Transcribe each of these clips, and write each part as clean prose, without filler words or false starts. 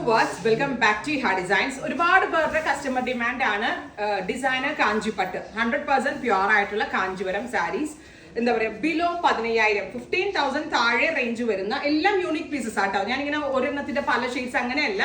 Viewers, welcome back to ഹാ designs. ഒരുപാട് പേരുടെ കസ്റ്റമർ ഡിമാൻഡ് ആണ് ഡിസൈനർ കാഞ്ചിപ്പട്ട് 100% പ്യുവർ ആയിട്ടുള്ള കാഞ്ചീപുരം സാരീസ്. എന്താ പറയുക, ബിലോ 15,000 15,000 താഴെ റേഞ്ച് വരുന്ന എല്ലാം യൂണിക് പീസസ് ആട്ടോ. ഞാനിങ്ങനെ ഒരെണ്ണത്തിന്റെ പല ഷെയ്ഡ്സ് അങ്ങനെയല്ല,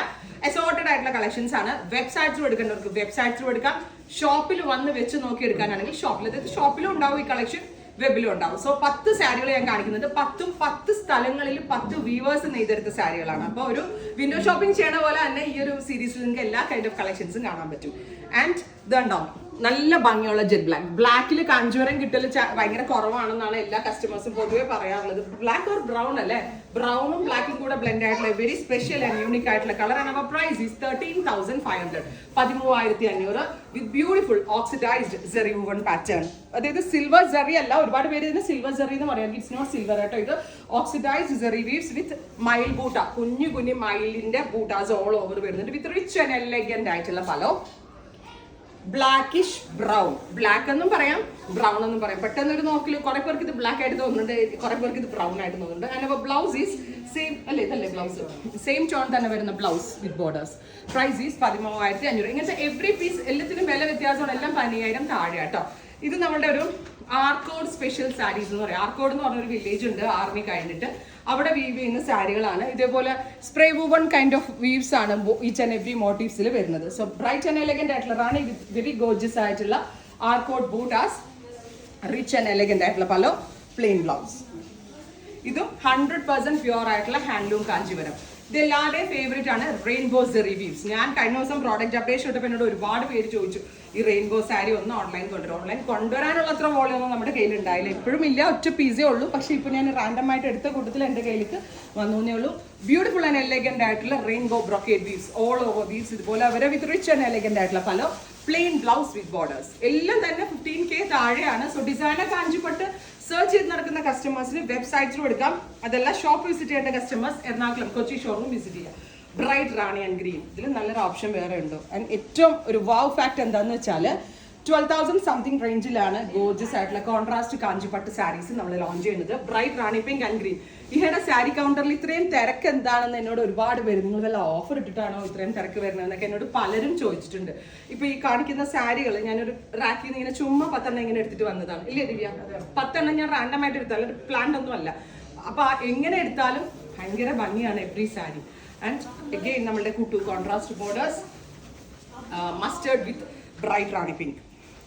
അസോർട്ടഡ് ആയിട്ടുള്ള കളക്ഷൻസ് ആണ്. വെബ്സൈറ്റ്സിലും എടുക്കേണ്ടവർക്ക് വെബ്സൈറ്റ്സിലും എടുക്കാം, ഷോപ്പിൽ വന്ന് വെച്ച് നോക്കി എടുക്കാനാണെങ്കിൽ ഷോപ്പിൽ, അതായത് ഷോപ്പിലും ഉണ്ടാവും ഈ കളക്ഷൻ, വെബിലും ഉണ്ടാവും. സോ 10 സാരികൾ ഞാൻ കാണിക്കുന്നത്. 10 സ്ഥലങ്ങളിൽ 10 വീവേഴ്സ് നെയ്തെടുത്ത സാരികളാണ്. അപ്പോൾ ഒരു വിൻഡോ ഷോപ്പിംഗ് ചെയ്യണ പോലെ തന്നെ ഈ ഒരു സീരീസിൽ നിങ്ങൾക്ക് എല്ലാ കൈൻഡ് ഓഫ് കളക്ഷൻസും കാണാൻ പറ്റും. ആൻഡ് ഇതുണ്ടാവും നല്ല ഭംഗിയുള്ള ജെറ്റ് ബ്ലാക്ക്. ബ്ലാക്കിൽ കാഞ്ചീപുരം കിട്ടൽ ഭയങ്കര കുറവാണെന്നാണ് എല്ലാ കസ്റ്റമേഴ്സും പൊതുവെ പറയാറുള്ളത്. ബ്ലാക്ക് ഓർ ബ്രൗൺ അല്ലേ, ബ്രൗണും ബ്ലാക്കും കൂടെ ബ്ലെൻഡ് ആയിട്ടുള്ള വെരി സ്പെഷ്യൽ ആൻഡ് യൂണിക് ആയിട്ടുള്ള കളർ ആണ്. അപ്പോൾ price is 13,500 13,500 with beautiful oxidised zari woven pattern. അതായത് സിൽവർ സെറി അല്ല, ഒരുപാട് പേര് ഇതിന് സിൽവർ സെറി എന്ന് പറയാം. ഇറ്റ്സ് നോട്ട് സിൽവർ കേട്ടോ, ഇത് ഓക്സിഡൈസ്ഡ് സെറി വീവ്സ് വിത്ത് മൈൽ ബൂട്ട, കുഞ്ഞു മൈലിന്റെ ബൂട്ടാസ് ഓൾ ഓവർ വരുന്നുണ്ട് വിത്ത് റിച്ച് ആൻഡ് എലഗന്റ് ആയിട്ടുള്ള പലോ. ബ്ലാക്കിഷ് ബ്രൗൺ, ബ്ലാക്ക് എന്നും പറയാം, ബ്രൗൺ എന്നും പറയാം. പെട്ടെന്ന് ഒരു നോക്കിൽ കുറെ പേർക്ക് ഇത് ബ്ലാക്ക് ആയിട്ട് തോന്നുന്നുണ്ട്, കുറെ പേർക്ക് ഇത് ബ്രൗൺ ആയിട്ട് തോന്നുന്നുണ്ട്. ആൻഡ് ബ്ലൗസ് ഈസ് സെയിം അല്ലേ, ഇതല്ലേ ബ്ലൗസ്, സെയിം ടോൺ തന്നെ വരുന്ന blouse with borders. Price is 13,500. ഇങ്ങനത്തെ എവറി പീസ് എല്ലാത്തിനും വില വ്യത്യാസമാണ്, എല്ലാം 15,000 താഴെ കേട്ടോ. ഇത് നമ്മുടെ ഒരു ആർക്കോഡ് സ്പെഷ്യൽ സാരീസ് എന്ന് പറയാം. ആർക്കോഡ് എന്ന് പറഞ്ഞൊരു വില്ലേജ് ഉണ്ട് ആർമി കഴിഞ്ഞിട്ട്, അവിടെ വീവ് ചെയ്യുന്ന സാരികളാണ്. ഇതേപോലെ spray woven kind of weaves ആണ് ഈച്ച് ആൻഡ് എവറി മോട്ടീവ്സിൽ വരുന്നത്. സോ ബ്രൈറ്റ് ആൻഡ് എലഗന്റ് ആയിട്ടുള്ള റാണി വിത്ത് വെരി ഗോർജിയസ് ആയിട്ടുള്ള ആർക്കോഡ് ബൂട്ടാസ്, റിച്ച് ആൻഡ് എലഗന്റ് ആയിട്ടുള്ള പലോ, പ്ലെയിൻ ബ്ലൗസ്. ഇതും 100% പ്യുവർ ആയിട്ടുള്ള ഹാൻഡ്ലൂം കാഞ്ചീപുരം. ഇതെല്ലാവരുടെയും ഫേവറേറ്റ് ആണ് റെയിൻബോ സെറി വീവ്സ്. ഞാൻ കഴിഞ്ഞ ദിവസം പ്രോഡക്റ്റ് അപ്ഡേഷൻ ഇട്ടപ്പോൾ എന്നോട് ഒരുപാട് പേര് ചോദിച്ചു ഈ റെയിൻബോ സാരി ഒന്ന് ഓൺലൈൻ കൊണ്ടുവരും. ഓൺലൈൻ കൊണ്ടുവരാനുള്ള അത്ര വോളിയൊന്നും നമ്മുടെ കയ്യിൽ ഉണ്ടായില്ല, എപ്പോഴും ഇല്ല, ഒറ്റ പീസേ ഉള്ളൂ. പക്ഷേ ഇപ്പോൾ ഞാൻ റാൻഡം ആയിട്ട് എടുത്ത കൂട്ടത്തിൽ എൻ്റെ കയ്യിലേക്ക് വന്നേ ഉള്ളൂ. ബ്യൂട്ടിഫുൾ ആൻഡ് എലഗന്റ് ആയിട്ടുള്ള rainbow brocade weaves, all over weaves, ഇതുപോലെ അവരെ വിത്ത് റിച്ച് ആൻഡ് എലഗന്റ് ആയിട്ടുള്ള പല പ്ലെയിൻ ബ്ലൗസ് വിത്ത് ബോർഡേഴ്സ്. എല്ലാം തന്നെ 15K താഴെയാണ്. സോ ഡിസൈനർ കാഞ്ചിപ്പട്ട് സെർച്ച് ചെയ്ത് നടക്കുന്ന കസ്റ്റമേഴ്സിന് വെബ്സൈറ്റ്സിലും എടുക്കാം, അതല്ല ഷോപ്പ് വിസിറ്റ് ചെയ്യേണ്ട customers Ernakulam Kochi showroom visit ചെയ്യാം. ബ്രൈറ്റ് റാണി ആൻഡ് ഗ്രീൻ, ഇതിൽ നല്ലൊരു ഓപ്ഷൻ വേറെ ഉണ്ടോ. ആൻഡ് ഏറ്റവും ഒരു വാവ് ഫാക്ട് എന്താണെന്ന് വെച്ചാൽ 12,000 സംതിങ് റേഞ്ചിലാണ് ഗോർജിയസ് ആയിട്ടുള്ള കോൺട്രാസ്റ്റ് കാഞ്ചിപ്പട്ട് സാരീസ് നമ്മൾ ലോഞ്ച് ചെയ്യുന്നത്. Bright rani pink and green. ഈയിടെ സാരി കൗണ്ടറിൽ ഇത്രയും തിരക്ക് എന്താണെന്ന് എന്നോട് ഒരുപാട് പേര്, നിങ്ങൾ വല്ല ഓഫർ ഇട്ടിട്ടാണോ ഇത്രയും തിരക്ക് വരുന്നതെന്നൊക്കെ എന്നോട് പലരും ചോദിച്ചിട്ടുണ്ട്. ഇപ്പൊ ഈ കാണിക്കുന്ന സാരികൾ ഞാനൊരു റാക്കിൽ നിന്ന് ഇങ്ങനെ ചുമ്മാ 10 ഇങ്ങനെ എടുത്തിട്ട് വന്നതാണ്. ഇല്ലേ ദിവ്യ, 10 ഞാൻ റാൻഡം ആയിട്ട് എടുത്താൽ പ്ലാൻഡ് ഒന്നും അല്ല. അപ്പൊ എങ്ങനെ എടുത്താലും ഭയങ്കര ഭംഗിയാണ് എവറി സാരി. ആൻഡ് അഗെയിൻ നമ്മളുടെ കുട്ടു contrast borders, mustard with bright rani pink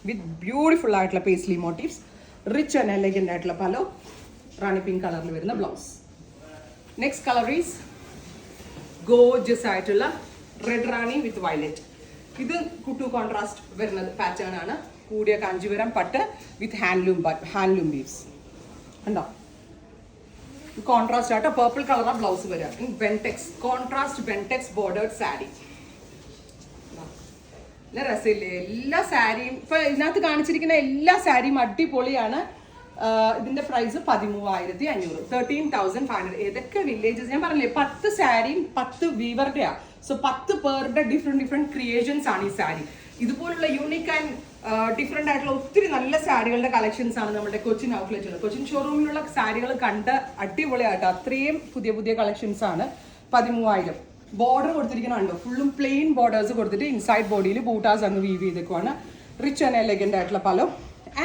with beautiful ആയിട്ടുള്ള paisley motifs, rich and elegant ആയിട്ടുള്ള പലോ, റാണി പിങ്ക് കളറിൽ വരുന്ന blouse. Next colour is gorgeous ആയിട്ടുള്ള റെഡ് റാണി വിത്ത് വയലറ്റ്. ഇത് കുട്ടു കോൺട്രാസ്റ്റ് വരുന്നത് പാറ്റേൺ ആണ്. കൂടിയ കാഞ്ചീപുരം പട്ട് വിത്ത് ഹാൻഡ്ലൂം വീവ്സ് ഉണ്ടോ. കോൺട്രാസ്റ്റ് ആയിട്ട് പേർപ്പിൾ കളറാണ് ബ്ലൗസ് വരിക. വെൻടെക്സ് കോൺട്രാസ്റ്റ് വെൻടെക്സ് ബോർഡേർഡ് സാരി. നല്ല രസമില്ലേ എല്ലാ സാരിയും. ഇപ്പൊ ഇതിനകത്ത് കാണിച്ചിരിക്കുന്ന എല്ലാ സാരിയും അടിപൊളിയാണ്. ഇതിന്റെ പ്രൈസ് 13,500 13,500. ഏതൊക്കെ വില്ലേജസ് ഞാൻ പറഞ്ഞില്ലേ, 10 സാരിയും 10 വീവറുടെയാ. സോ 10 പേരുടെ ഡിഫറെന്റ് ക്രിയേഷൻസ് ആണ് ഈ സാരി. ഇതുപോലുള്ള യൂണിക് ആൻഡ് ഡിഫറെന്റ് ആയിട്ടുള്ള ഒത്തിരി നല്ല സാരികളുടെ കളക്ഷൻസ് ആണ് നമ്മുടെ കൊച്ചിൻ ഔട്ട്ലെറ്റിൽ, കൊച്ചിൻ ഷോറൂമിലുള്ള സാരികൾ കണ്ട് അടിപൊളിയായിട്ട് അത്രയും പുതിയ കളക്ഷൻസ് ആണ്. 13,000. ബോർഡർ കൊടുത്തിരിക്കണുണ്ടോ, ഫുള്ളും പ്ലെയിൻ ബോർഡേഴ്സ് കൊടുത്തിട്ട് ഇൻസൈഡ് ബോഡിയിൽ ബൂട്ടാസ് അങ്ങ് വീവ് ചെയ്തേക്കുവാണ്. റിച്ച് ആൻഡ് എലഗന്റ് ആയിട്ടുള്ള പലോ.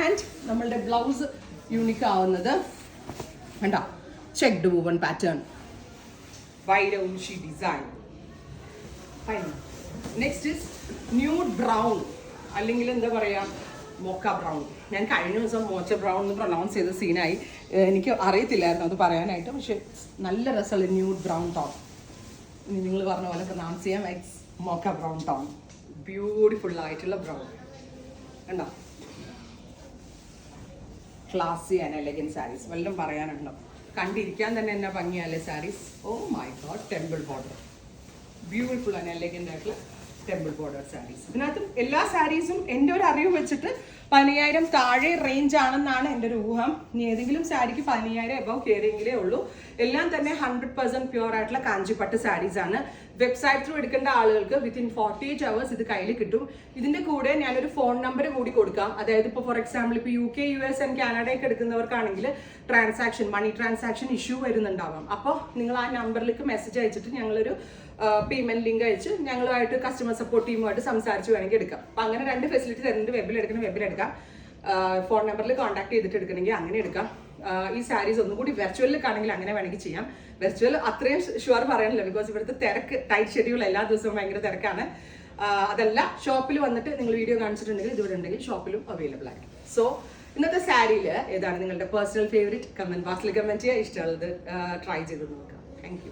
ആൻഡ് നമ്മളുടെ ബ്ലൗസ് യൂണിക് ആവുന്നത് വേണ്ട ചെക്ഡ് വുവൺ പാറ്റേൺ, വൈരൗഷി design. Next is nude brown, അല്ലെങ്കിൽ എന്താ പറയുക മോക്ക ബ്രൗൺ. ഞാൻ കഴിഞ്ഞ ദിവസം മോച്ച ബ്രൗൺ എന്ന് പ്രൊനൗൺസ് ചെയ്ത സീനായി, എനിക്ക് അറിയത്തില്ലായിരുന്നു അത് പറയാനായിട്ട്. പക്ഷെ നല്ല രസമുള്ള ന്യൂഡ് ബ്രൗൺ ടോൺ, നിങ്ങൾ പറഞ്ഞ പോലെ പ്രൊനൗൺസ് ചെയ്യാം, എക്സ് മോക്ക ബ്രൗൺ ടോൺ. ബ്യൂട്ടിഫുൾ ആയിട്ടുള്ള ബ്രൗൺ കണ്ടോ. Classy and elegant saris. വല്ലതും പറയാനുണ്ടോ, കണ്ടിരിക്കാൻ തന്നെ എന്നാ ഭംഗിയല്ലേ saris. Oh my god, temple border, beautiful and elegant ആയിട്ടുള്ള ടെമ്പിൾ ബോർഡർ സാരീസ്. ഇതിനകത്തും എല്ലാ സാരീസും എൻ്റെ ഒരു അറിവ് വെച്ചിട്ട് 15,000 താഴെ റേഞ്ച് ആണെന്നാണ് എൻ്റെ ഒരു ഊഹം. ഇനി ഏതെങ്കിലും സാരിക്ക് 15,000 എബവ് കയറിയെങ്കിലേ ഉള്ളൂ. എല്ലാം തന്നെ 100% പ്യുവർ ആയിട്ടുള്ള കാഞ്ചിപ്പട്ട് സാരീസ് ആണ്. വെബ്സൈറ്റ് ത്രൂ എടുക്കേണ്ട ആളുകൾക്ക് വിത്തിൻ 48 hours ഇത് കയ്യിൽ കിട്ടും. ഇതിന്റെ കൂടെ ഞാനൊരു ഫോൺ നമ്പർ കൂടി കൊടുക്കാം. അതായത് ഇപ്പോൾ ഫോർ എക്സാമ്പിൾ ഇപ്പോൾ UK, US ആൻഡ് കാനഡയൊക്കെ എടുക്കുന്നവർക്കാണെങ്കിൽ മണി ട്രാൻസാക്ഷൻ ഇഷ്യൂ വരുന്നുണ്ടാവാം. അപ്പോൾ നിങ്ങൾ ആ നമ്പറിലേക്ക് മെസ്സേജ് അയച്ചിട്ട് ഞങ്ങളൊരു പേയ്മെന്റ് ലിങ്ക് അയച്ച് ഞങ്ങളുമായിട്ട് കസ്റ്റമർ സപ്പോർട്ട് ടീമുമായിട്ട് സംസാരിച്ച് വേണമെങ്കിൽ എടുക്കാം. അപ്പം അങ്ങനെ 2 ഫെസിലിറ്റി തരുന്നുണ്ട്. വെബിലെടുക്കാം, ഫോൺ നമ്പറിൽ കോൺടാക്ട് ചെയ്തിട്ട് എടുക്കണമെങ്കിൽ അങ്ങനെ എടുക്കാം. ഈ സാരീസ് ഒന്നും കൂടി വെർച്വലിലേക്കാണെങ്കിൽ അങ്ങനെ വേണമെങ്കിൽ ചെയ്യാം. വെർച്വൽ അത്രയും ഷുവർ പറയാനില്ല, ബിക്കോസ് ഇവിടുത്തെ തിരക്ക്, ടൈറ്റ് ഷെഡ്യൂൾ എല്ലാ ദിവസവും ഭയങ്കര തിരക്കാണ്. അതല്ല, ഷോപ്പിൽ വന്നിട്ട് നിങ്ങൾ വീഡിയോ കാണിച്ചിട്ടുണ്ടെങ്കിൽ ഇതിവിടെ ഉണ്ടെങ്കിൽ ഷോപ്പിലും അവൈലബിൾ ആണ്. സോ ഇന്നത്തെ സാരിയിൽ ഏതാണ് നിങ്ങളുടെ പേഴ്സണൽ ഫേവറേറ്റ്? കമന്റ് ബോക്സിൽ കമന്റ് ചെയ്യുക. ഇഷ്ടമുള്ളത് ട്രൈ ചെയ്ത് നോക്കാം. Thank you.